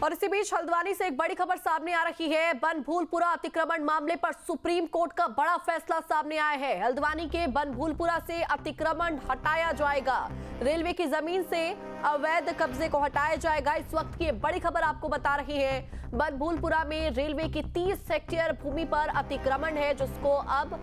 और इसी बीच हल्द्वानी से एक बड़ी खबर सामने आ रही है। बनभूलपुरा अतिक्रमण मामले पर सुप्रीम कोर्ट का बड़ा फैसला सामने आया है। हल्द्वानी के बनभूलपुरा से अतिक्रमण हटाया जाएगा। रेलवे की जमीन से अवैध कब्जे को हटाया जाएगा। इस वक्त की बड़ी खबर आपको बता रही है। बनभूलपुरा में रेलवे की 30 हेक्टेयर भूमि पर अतिक्रमण है, जिसको अब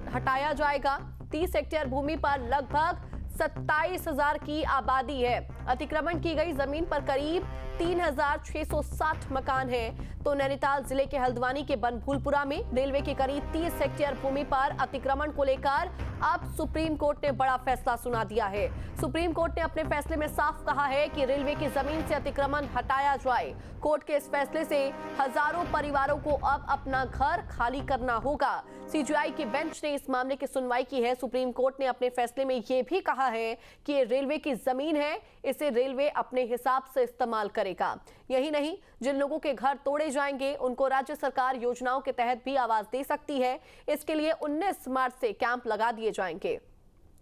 हटाया जाएगा। 30 हेक्टेयर भूमि पर लगभग 27,000 की आबादी है। अतिक्रमण की गई जमीन पर करीब 3,660 मकान हैं। तो नैनीताल जिले के हल्द्वानी के बनभूलपुरा में रेलवे की करीब 30 हेक्टेयर भूमि पर अतिक्रमण को लेकर अब सुप्रीम कोर्ट ने बड़ा फैसला सुना दिया है। सुप्रीम कोर्ट ने अपने फैसले में साफ कहा है कि रेलवे की जमीन से अतिक्रमण हटाया जाए। कोर्ट के इस फैसले से हजारों परिवारों को अब अपना घर खाली करना होगा। सीजीआई की बेंच ने इस मामले की सुनवाई की है। सुप्रीम कोर्ट ने अपने फैसले में यह भी कहा है कि ये रेलवे की जमीन है, इसे रेलवे अपने हिसाब से इस्तेमाल करेगा। यही नहीं, जिन लोगों के घर तोड़े जाएंगे उनको राज्य सरकार योजनाओं के तहत भी आवाज दे सकती है। इसके लिए 19 मार्च से कैंप लगा दिए जाएंगे।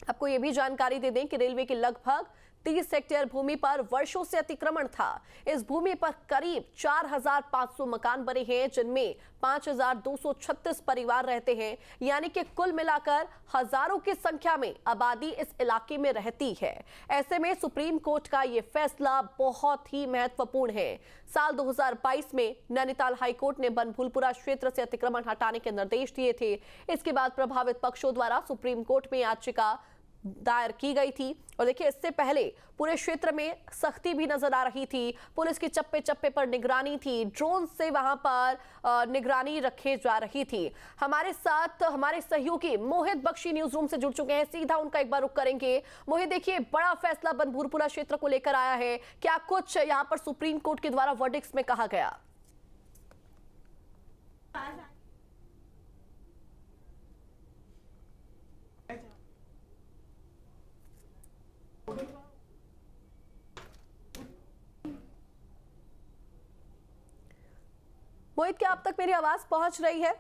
आपको ये भी जानकारी दे दें कि रेलवे की लगभग 30 हेक्टेयर भूमि पर वर्षों से अतिक्रमण था। इस भूमि पर करीब 4,500 मकान बने हैं, जिनमें 5,236 परिवार रहते हैं। यानी कि कुल मिलाकर हजारों की संख्या में आबादी इस इलाके में रहती है। ऐसे में सुप्रीम कोर्ट का ये फैसला बहुत ही महत्वपूर्ण है। साल 2022 में नैनीताल हाईकोर्ट ने बनभूलपुरा क्षेत्र से अतिक्रमण हटाने के निर्देश दिए थे। इसके बाद प्रभावित पक्षों द्वारा सुप्रीम कोर्ट में याचिका दायर की गई थी। और देखिए, इससे पहले पूरे क्षेत्र में सख्ती भी नजर आ रही थी। पुलिस की चप्पे चप्पे पर निगरानी थी। ड्रोन से वहां पर निगरानी रखे जा रही थी। हमारे साथ हमारे सहयोगी मोहित बख्शी न्यूज रूम से जुड़ चुके हैं। सीधा उनका एक बार रुख करेंगे। मोहित, देखिए, बड़ा फैसला बनभूलपुरा क्षेत्र को लेकर आया है। क्या कुछ यहां पर सुप्रीम कोर्ट के द्वारा वर्डिक्ट्स में कहा गया? मोहित, क्या अब तक मेरी आवाज पहुंच रही है?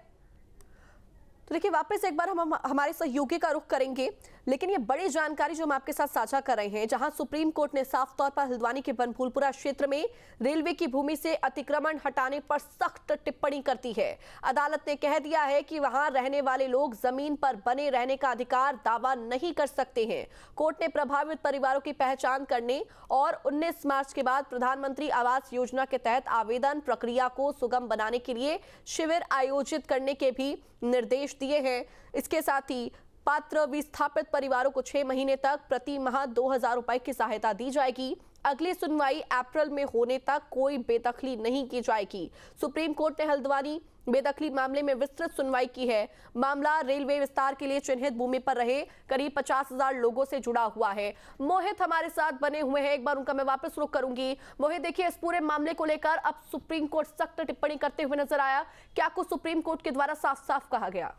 तो देखिए, वापस एक बार हम हमारे सहयोगी का रुख करेंगे। लेकिन ये बड़ी जानकारी जो हम आपके साथ साझा कर रहे हैं, जहां सुप्रीम कोर्ट ने साफ तौर पर हल्द्वानी के बनभूलपुरा क्षेत्र में रेलवे की भूमि से अतिक्रमण हटाने पर सख्त टिप्पणी करती है। अदालत ने कह दिया है कि वहां रहने वाले लोग जमीन पर बने रहने का अधिकार दावा नहीं कर सकते हैं। कोर्ट ने प्रभावित परिवारों की पहचान करने और 19 मार्च के बाद प्रधानमंत्री आवास योजना के तहत आवेदन प्रक्रिया को सुगम बनाने के लिए शिविर आयोजित करने के भी निर्देश दिए हैं। इसके साथ ही पात्र विस्थापित परिवारों को 6 महीने तक प्रति माह 2,000 रुपए की सहायता दी जाएगी। अगली सुनवाई अप्रैल में होने तक कोई बेदखली नहीं की जाएगी। सुप्रीम कोर्ट ने हल्द्वानी बेदखली मामले में विस्तृत सुनवाई की है। मामला रेलवे विस्तार के लिए चिन्हित भूमि पर रहे करीब 50,000 लोगों से जुड़ा हुआ है। मोहित हमारे साथ बने हुए हैं, एक बार उनका मैं वापस रुख करूंगी। मोहित, देखिए, इस पूरे मामले को लेकर अब सुप्रीम कोर्ट सख्त टिप्पणी करते हुए नजर आया। क्या कुछ सुप्रीम कोर्ट के द्वारा साफ साफ कहा गया?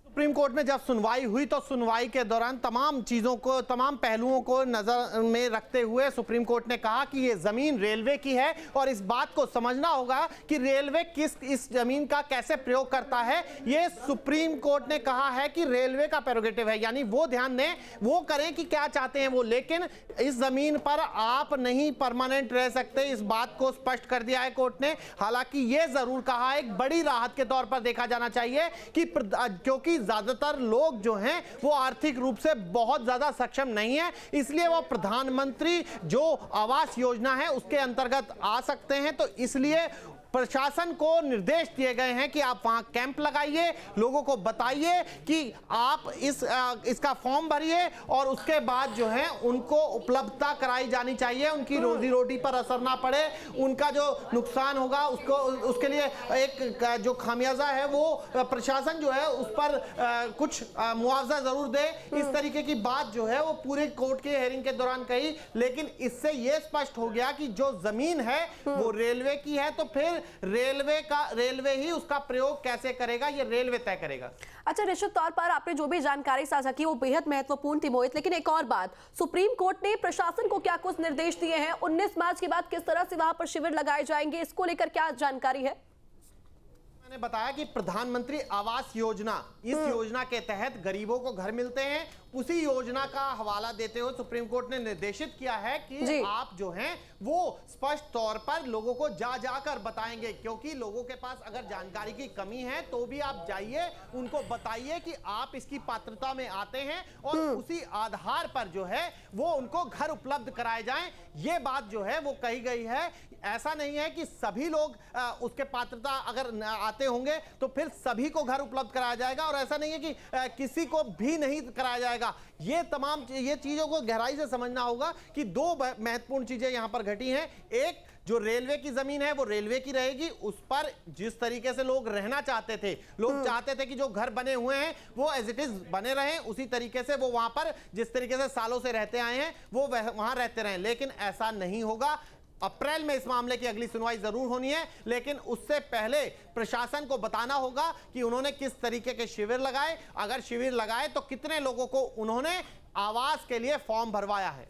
सुप्रीम कोर्ट में जब सुनवाई हुई तो सुनवाई के दौरान तमाम चीज़ों को, तमाम पहलुओं को नज़र में रखते हुए सुप्रीम कोर्ट ने कहा कि ये ज़मीन रेलवे की है और इस बात को समझना होगा कि रेलवे इस ज़मीन का कैसे प्रयोग करता है। ये सुप्रीम कोर्ट ने कहा है कि रेलवे का प्रेरोगेटिव है, यानी वो ध्यान दें, वो करें कि क्या चाहते हैं वो, लेकिन इस ज़मीन पर आप नहीं परमानेंट रह सकते। इस बात को स्पष्ट कर दिया है कोर्ट ने। हालांकि ये ज़रूर कहा, एक बड़ी राहत के तौर पर देखा जाना चाहिए कि क्योंकि ज्यादातर लोग जो हैं वो आर्थिक रूप से बहुत ज्यादा सक्षम नहीं है, इसलिए वो प्रधानमंत्री जो आवास योजना है उसके अंतर्गत आ सकते हैं। तो इसलिए प्रशासन को निर्देश दिए गए हैं कि आप वहां कैंप लगाइए, लोगों को बताइए कि आप इसका फॉर्म भरिए और उसके बाद जो है उनको उपलब्धता कराई जानी चाहिए। उनकी रोजी रोटी पर असर ना पड़े, उनका जो नुकसान होगा उसके लिए एक जो खामियाजा है वो प्रशासन जो है उस पर कुछ मुआवजा जरूर दे। इस तरीके की बात जो है वो पूरे कोर्ट के हेयरिंग के दौरान कही। लेकिन इससे यह स्पष्ट हो गया कि जो जमीन है वो रेलवे की है, तो फिर रेलवे ही उसका प्रयोग कैसे करेगा ये रेलवे तय करेगा। अच्छा, निश्चित तौर पर आपने जो भी जानकारी साझा की वो बेहद महत्वपूर्ण थी मोहित। लेकिन एक और बात, सुप्रीम कोर्ट ने प्रशासन को क्या कुछ निर्देश दिए हैं? 19 मार्च के बाद किस तरह से वहां पर शिविर लगाए जाएंगे, इसको लेकर क्या जानकारी है? ने बताया कि प्रधानमंत्री आवास योजना, इस योजना के तहत गरीबों को घर मिलते हैं। उसी योजना का हवाला देते हुए सुप्रीम कोर्ट ने निर्देशित किया है कि आप जो हैं वो स्पष्ट तौर पर लोगों को जा जाकर बताएंगे, क्योंकि लोगों के पास अगर जानकारी की कमी है तो भी आप जाइए, उनको बताइए कि आप इसकी पात्रता में आते हैं और उसी आधार पर जो है वो उनको घर उपलब्ध कराए जाएं। ये बात जो है वो कही गई है। ऐसा नहीं है कि सभी लोग उसके पात्रता अगर आते होंगे तो फिर सभी को घर उपलब्ध कराया जाएगा, और ऐसा नहीं है कि किसी को भी नहीं कराया जाएगा। ये तमाम ये चीजों को गहराई से समझना होगा कि दो महत्वपूर्ण चीजें यहां पर घटी हैं। एक, जो रेलवे की जमीन है वो रेलवे की रहेगी, उस पर जिस तरीके से लोग रहना चाहते थे, लोग चाहते थे कि जो घर बने हुए हैं वो एज इट इज बने रहें, उसी तरीके से वो वहां पर जिस तरीके से सालों से रहते आए हैं वो वहां रहते रहें। लेकिन ऐसा नहीं होगा। अप्रैल में इस मामले की अगली सुनवाई जरूर होनी है, लेकिन उससे पहले प्रशासन को बताना होगा कि उन्होंने किस तरीके के शिविर लगाए, अगर शिविर लगाए तो कितने लोगों को उन्होंने आवास के लिए फॉर्म भरवाया है।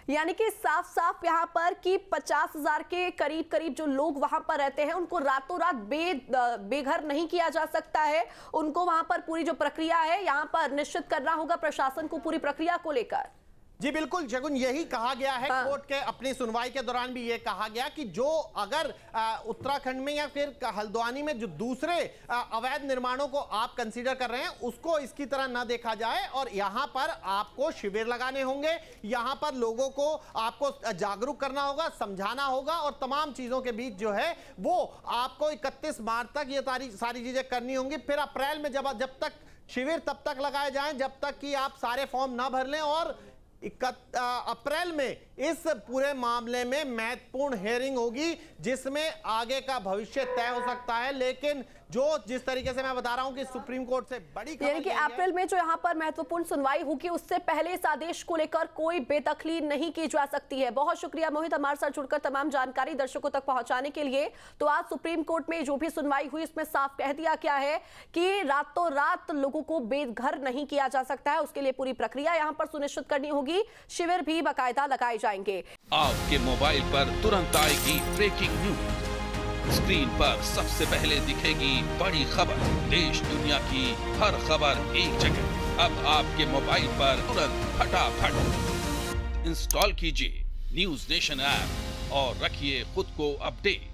यानी कि साफ साफ यहाँ पर कि 50,000 के करीब करीब जो लोग वहां पर रहते हैं उनको रातों रात बेघर नहीं किया जा सकता है। उनको वहां पर पूरी जो प्रक्रिया है यहाँ पर निश्चित करना होगा प्रशासन को पूरी प्रक्रिया को लेकर। जी बिल्कुल शगुन, यही कहा गया है। कोर्ट के अपनी सुनवाई के दौरान भी ये कहा गया कि जो अगर उत्तराखंड में या फिर हल्द्वानी में जो दूसरे अवैध निर्माणों को आप कंसीडर कर रहे हैं उसको इसकी तरह ना देखा जाए, और यहां पर आपको शिविर लगाने होंगे, यहां पर लोगों को आपको जागरूक करना होगा, समझाना होगा, और तमाम चीजों के बीच जो है वो आपको 31 मार्च तक ये सारी चीजें करनी होंगी। फिर अप्रैल में जब तक शिविर तब तक लगाए जाएं जब तक कि आप सारे फॉर्म ना भर लें, और अप्रैल में इस पूरे मामले में महत्वपूर्ण हेयरिंग होगी जिसमें आगे का भविष्य तय हो सकता है। लेकिन जो जिस तरीके से मैं बता रहा हूं कि सुप्रीम कोर्ट से बड़ी खबर, यानी कि अप्रैल में जो यहां पर महत्वपूर्ण सुनवाई होगी उससे पहले इस आदेश को लेकर कोई बेदखली नहीं की जा सकती है। बहुत शुक्रिया मोहित हमारे साथ जुड़कर तमाम जानकारी दर्शकों तक पहुंचाने के लिए। तो आज सुप्रीम कोर्ट में जो भी सुनवाई हुई उसमें साफ कह दिया गया है कि रातों रात लोगों को बेघर नहीं किया जा सकता है, उसके लिए पूरी प्रक्रिया यहां पर सुनिश्चित करनी होगी, शिविर भी बाकायदा लगाए जाएंगे। आपके मोबाइल पर तुरंत आएगी ब्रेकिंग न्यूज, स्क्रीन पर सबसे पहले दिखेगी बड़ी खबर, देश दुनिया की हर खबर एक जगह। अब आपके मोबाइल पर तुरंत फटाफट इंस्टॉल कीजिए न्यूज़ नेशन ऐप और रखिए खुद को अपडेट।